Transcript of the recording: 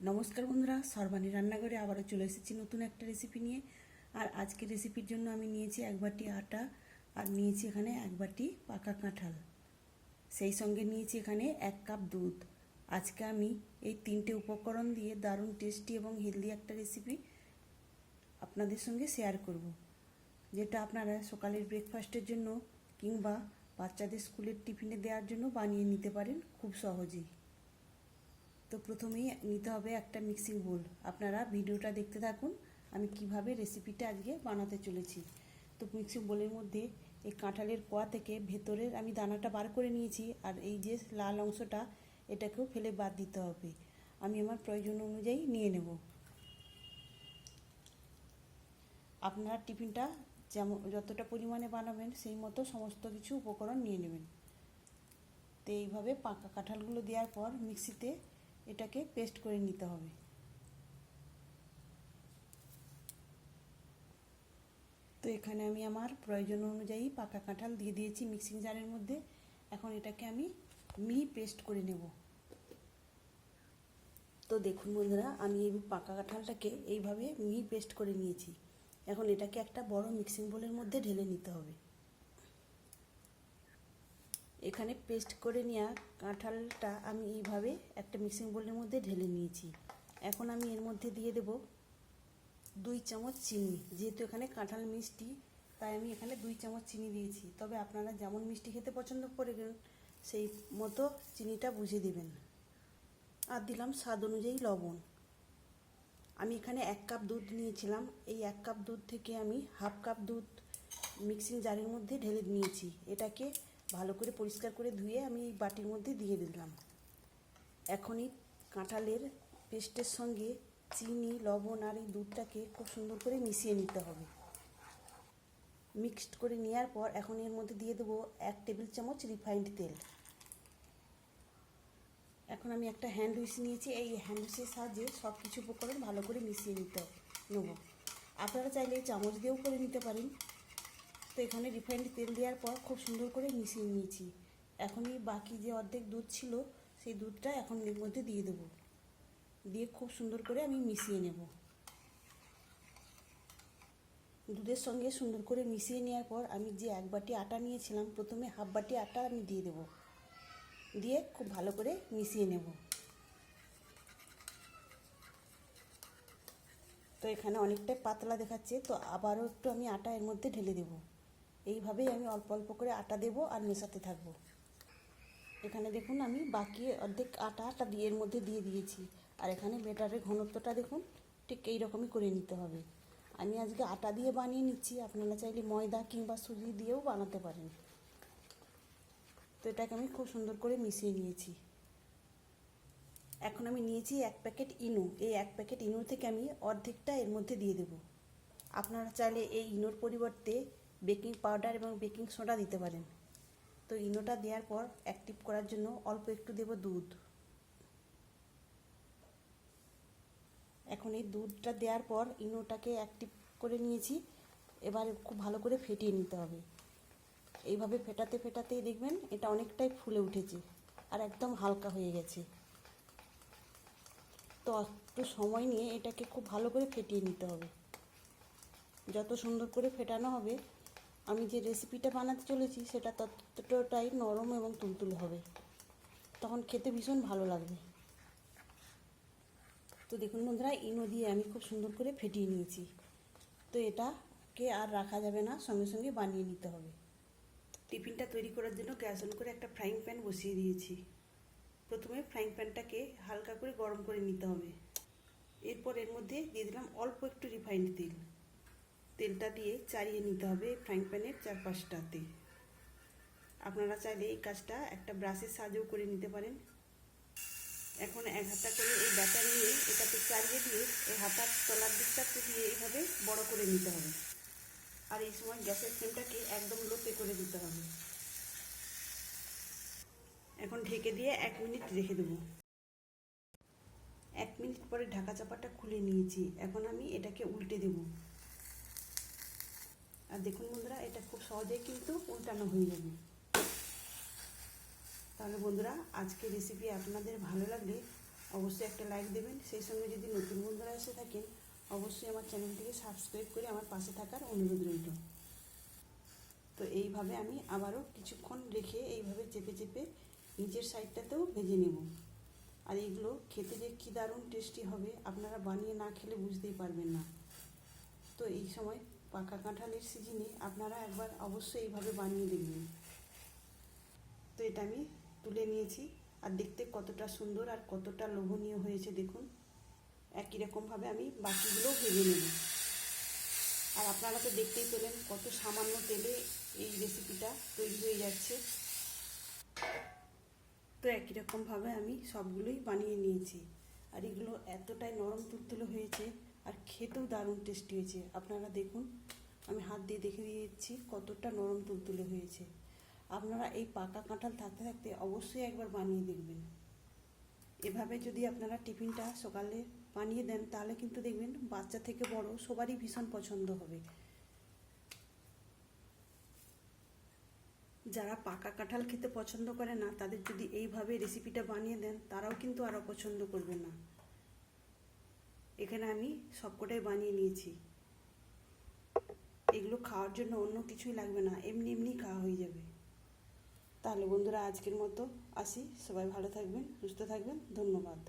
নমস্কার বন্ধুরা, সর্বাণী রান্নাঘরে আবারও চলে এসেছি নতুন একটা রেসিপি নিয়ে। আর আজকের রেসিপির জন্য আমি নিয়েছি 1 বাটি আটা, আর নিয়েছি এখানে 1 বাটি পাকা কাঁঠাল, সেই সঙ্গে নিয়েছি এখানে 1 কাপ দুধ। আজকে আমি এই 3টে উপকরণ দিয়ে দারুণ টেস্টি এবং হেলদি একটা রেসিপি আপনাদের সঙ্গে শেয়ার করব, যেটা আপনারা সকালের ব্রেকফাস্টের জন্য কিংবা বাচ্চাদের স্কুলের টিফিনে দেওয়ার জন্য বানিয়ে নিতে পারেন খুব সহজেই। তো প্রথমেই নিতে হবে একটা মিক্সিং বোল। আপনারা ভিডিওটা দেখতে থাকুন আমি কিভাবে রেসিপিটা আজকে বানাতে চলেছি। তো মিক্সিং বোলের মধ্যে এই কাঁঠালের কোয়া থেকে ভেতরের আমি দানাটা বার করে নিয়েছি, আর এই যে লাল অংশটা এটাকেও ফেলে বাদ দিতে হবে। আমি আমার প্রয়োজন অনুযায়ী নিয়ে নেব। আপনারা টিফিনটা যেমন যতটা পরিমাণে বানাবেন সেই মতো সমস্ত কিছু উপকরণ নিয়ে নেবেন। তো এইভাবে পাকা কাঁঠালগুলো দেওয়ার পর মিক্সিতে এটাকে পেস্ট করে নিতে হবে। তো এখানে আমি আমার প্রয়োজন অনুযায়ী পাকা কাঁঠাল দিয়ে দিয়েছি মিক্সিং জারের মধ্যে। এখন এটাকে আমি মিহি পেস্ট করে নেব। তো দেখুন বন্ধুরা, আমি এই পাকা কাঁঠালটাকে এইভাবে মিহি পেস্ট করে নিয়েছি। এখন এটাকে একটা বড় মিক্সিং বোলের মধ্যে ঢেলে নিতে হবে। এখানে পেস্ট করে নেওয়া কাঁঠালটা আমি এইভাবে একটা মিক্সিং বোলের মধ্যে ঢেলে নিয়েছি। এখন আমি এর মধ্যে দিয়ে দেব 2 চামচ চিনি। যেহেতু এখানে কাঁঠাল মিষ্টি, তাই আমি এখানে 2 চামচ চিনি দিয়েছি। তবে আপনারা যেমন মিষ্টি খেতে পছন্দ করবেন সেই মতো চিনিটা বুঝে দেবেন। আর দিলাম স্বাদ অনুযায়ী লবণ। আমি এখানে 1 কাপ দুধ নিয়েছিলাম। এই 1 কাপ দুধ থেকে আমি হাফ কাপ দুধ মিক্সিং জারের মধ্যে ঢেলে নিয়েছি। এটাকে ভালো করে পরিষ্কার করে ধুয়ে আমি এই বাটির মধ্যে দিয়ে দিলাম। এখনই কাঁঠালের পেস্টের সঙ্গে চিনি, লবণ আর এই দুধটাকে খুব সুন্দর করে মিশিয়ে নিতে হবে। মিক্সড করে নেওয়ার পর এখন এর মধ্যে দিয়ে দেবো 1 টেবিল চামচ রিফাইন্ড তেল। এখন আমি একটা হ্যান্ড উইস্ক নিয়েছি। এই হ্যান্ড উইস্কের সাহায্যে সব কিছু উপকরণ ভালো করে মিশিয়ে নেব। আপনারা চাইলে চামচ দিয়েও করে নিতে পারেন। তো এখানে রিফাইন্ড তেল দেওয়ার পর খুব সুন্দর করে মিশিয়ে নিয়েছি। এখনই বাকি যে অর্ধেক দুধ ছিল সেই দুধটা এখন এর মধ্যে দিয়ে দেবো। দিয়ে খুব সুন্দর করে আমি মিশিয়ে নেব। দুধের সঙ্গে সুন্দর করে মিশিয়ে নেওয়ার পর আমি যে 1 বাটি আটা নিয়েছিলাম, প্রথমে হাফ বাটি আটা আমি দিয়ে দেব। দিয়ে খুব ভালো করে মিশিয়ে নেব। তো এখানে অনেকটাই পাতলা দেখাচ্ছে, তো আবারও একটু আমি আটা এর মধ্যে ঢেলে দেব। এইভাবেই আমি অল্প অল্প করে আটা দেব আর মেশাতে থাকবো। এখানে দেখুন আমি বাকি অর্ধেক আটাটা দিয়ে এর মধ্যে দিয়ে দিয়েছি। আর এখানে ব্যাটারের ঘনত্বটা দেখুন, ঠিক এই রকমই করে নিতে হবে। আমি আজকে আটা দিয়ে বানিয়ে নিচ্ছি, আপনারা চাইলে ময়দা কিংবা সুজি দিয়েও বানাতে পারেন। তো এটাকে আমি খুব সুন্দর করে মিশিয়ে নিয়েছি। এখন আমি নিয়েছি 1 প্যাকেট ইনো। এই 1 প্যাকেট ইনো থেকে আমি অর্ধেকটা এর মধ্যে দিয়ে দেব। আপনারা চাইলে এই ইনোর পরিবর্তে বেকিং পাউডার এবং বেকিং সোডা দিতে পারেন। তো ইনোটা দেওয়ার পর অ্যাক্টিভ করার জন্য অল্প একটু দেব দুধ। এখন এই দুধটা দেওয়ার পর ইনোটাকে অ্যাক্টিভ করে নিয়েছি। এবার খুব ভালো করে ফেটিয়ে নিতে হবে। এইভাবে ফেটাতে ফেটাতেই দেখবেন এটা অনেকটাই ফুলে উঠেছে আর একদম হালকা হয়ে গেছে। তো একটু সময় নিয়ে এটাকে খুব ভালো করে ফেটিয়ে নিতে হবে। যত সুন্দর করে ফেটানো হবে, আমি যে রেসিপিটা বানাতে চলেছি সেটা ততটাই নরম এবং তুলতুলে হবে, তখন খেতে ভীষণ ভালো লাগবে। তো দেখুন বন্ধুরা, ইনো দিয়ে আমি খুব সুন্দর করে ফেটিয়ে নিয়েছি। তো এটাকে আর রাখা যাবে না, সঙ্গে সঙ্গে বানিয়ে নিতে হবে। টিফিনটা তৈরি করার জন্য গ্যাস অন করে একটা ফ্রাইং প্যান বসিয়ে দিয়েছি। প্রথমে ফ্রাইং প্যানটাকে হালকা করে গরম করে নিতে হবে। এরপর এর মধ্যে দিয়ে দিলাম অল্প একটু রিফাইন্ড তেল। তেলটা দিয়ে চাড়িয়ে নিতে হবে ফ্রাইং প্যানের চারপাশটাতে। আপনারা চাইলে এই কাজটা একটা ব্রাশের সাহায্যেও করে নিতে পারেন। এখন 1 হাতা করে এই ব্যাটার নিয়ে এটাকে চাড়িয়ে দিয়ে এই হাতার তলার দিকটাতে দিয়ে এইভাবে বড় করে নিতে হবে। আর এই সময় গ্যাসের ফ্লেমটাকে একদম লোতে করে দিতে হবে। এখন ঢেকে দিয়ে 1 মিনিট রেখে দেবো। 1 মিনিট পরে ঢাকা চাপাটা খুলে নিয়েছি। এখন আমি এটাকে উল্টে দেব। আর দেখুন বন্ধুরা, এটা খুব সহজেই কিন্তু উল্টানো হয়ে যাবে। তাহলে বন্ধুরা, আজকের রেসিপি আপনাদের ভালো লাগলে অবশ্যই একটা লাইক দেবেন। সেই সঙ্গে যদি নতুন বন্ধুরা এসে থাকেন অবশ্যই আমার চ্যানেলটিকে সাবস্ক্রাইব করে আমার পাশে থাকার অনুরোধ রইল। তো এইভাবে আমি আবারও কিছুক্ষণ রেখে এইভাবে চেপে চেপে নিচের সাইডটাতেও ভেজে নেব। আর এগুলো খেতে যে কী দারুণ টেস্টি হবে আপনারা বানিয়ে না খেলে বুঝতেই পারবেন না। তো এই সময় পাকা কাঁঠালের সিজনে আপনারা একবার অবশ্যই এইভাবে বানিয়ে দেখবেন। তো এটা আমি তুলে নিয়েছি, আর দেখতে কতটা সুন্দর আর কতটা লোভনীয় হয়েছে দেখুন। একই রকমভাবে আমি বাকিগুলোও ভেজে নেব। আর আপনারা তো দেখতেই পেলেন কত সামান্য তেলে এই রেসিপিটা তৈরি হয়ে যাচ্ছে। তো একই রকমভাবে আমি সবগুলোই বানিয়ে নিয়েছি, আর এগুলো এতটাই নরম তুলতুলে হয়েছে আর খেতেও দারুণ টেস্টি হয়েছে। আপনারা দেখুন, আমি হাত দিয়ে দেখে দিয়েছি কতটা নরম তুলতুলে হয়েছে। আপনারা এই পাকা কাঁঠাল থাকতে থাকতে অবশ্যই একবার বানিয়ে দেখবেন। এভাবে যদি আপনারা টিফিনটা সকালে বানিয়ে দেন তাহলে কিন্তু দেখবেন বাচ্চা থেকে বড় সবারই ভীষণ পছন্দ হবে। যারা পাকা কাঁঠাল খেতে পছন্দ করে না তাদের যদি এইভাবে রেসিপিটা বানিয়ে দেন তারাও কিন্তু আর অপছন্দ করবে না। এখানে আমি সবকটাই বানিয়ে নিয়েছি। এগুলো খাওয়ার জন্য অন্য কিছুই লাগবে না, এমনি এমনি খাওয়া হয়ে যাবে। তাহলে বন্ধুরা আজকের মতো আসি, সবাই ভালো থাকবেন, সুস্থ থাকবেন, ধন্যবাদ।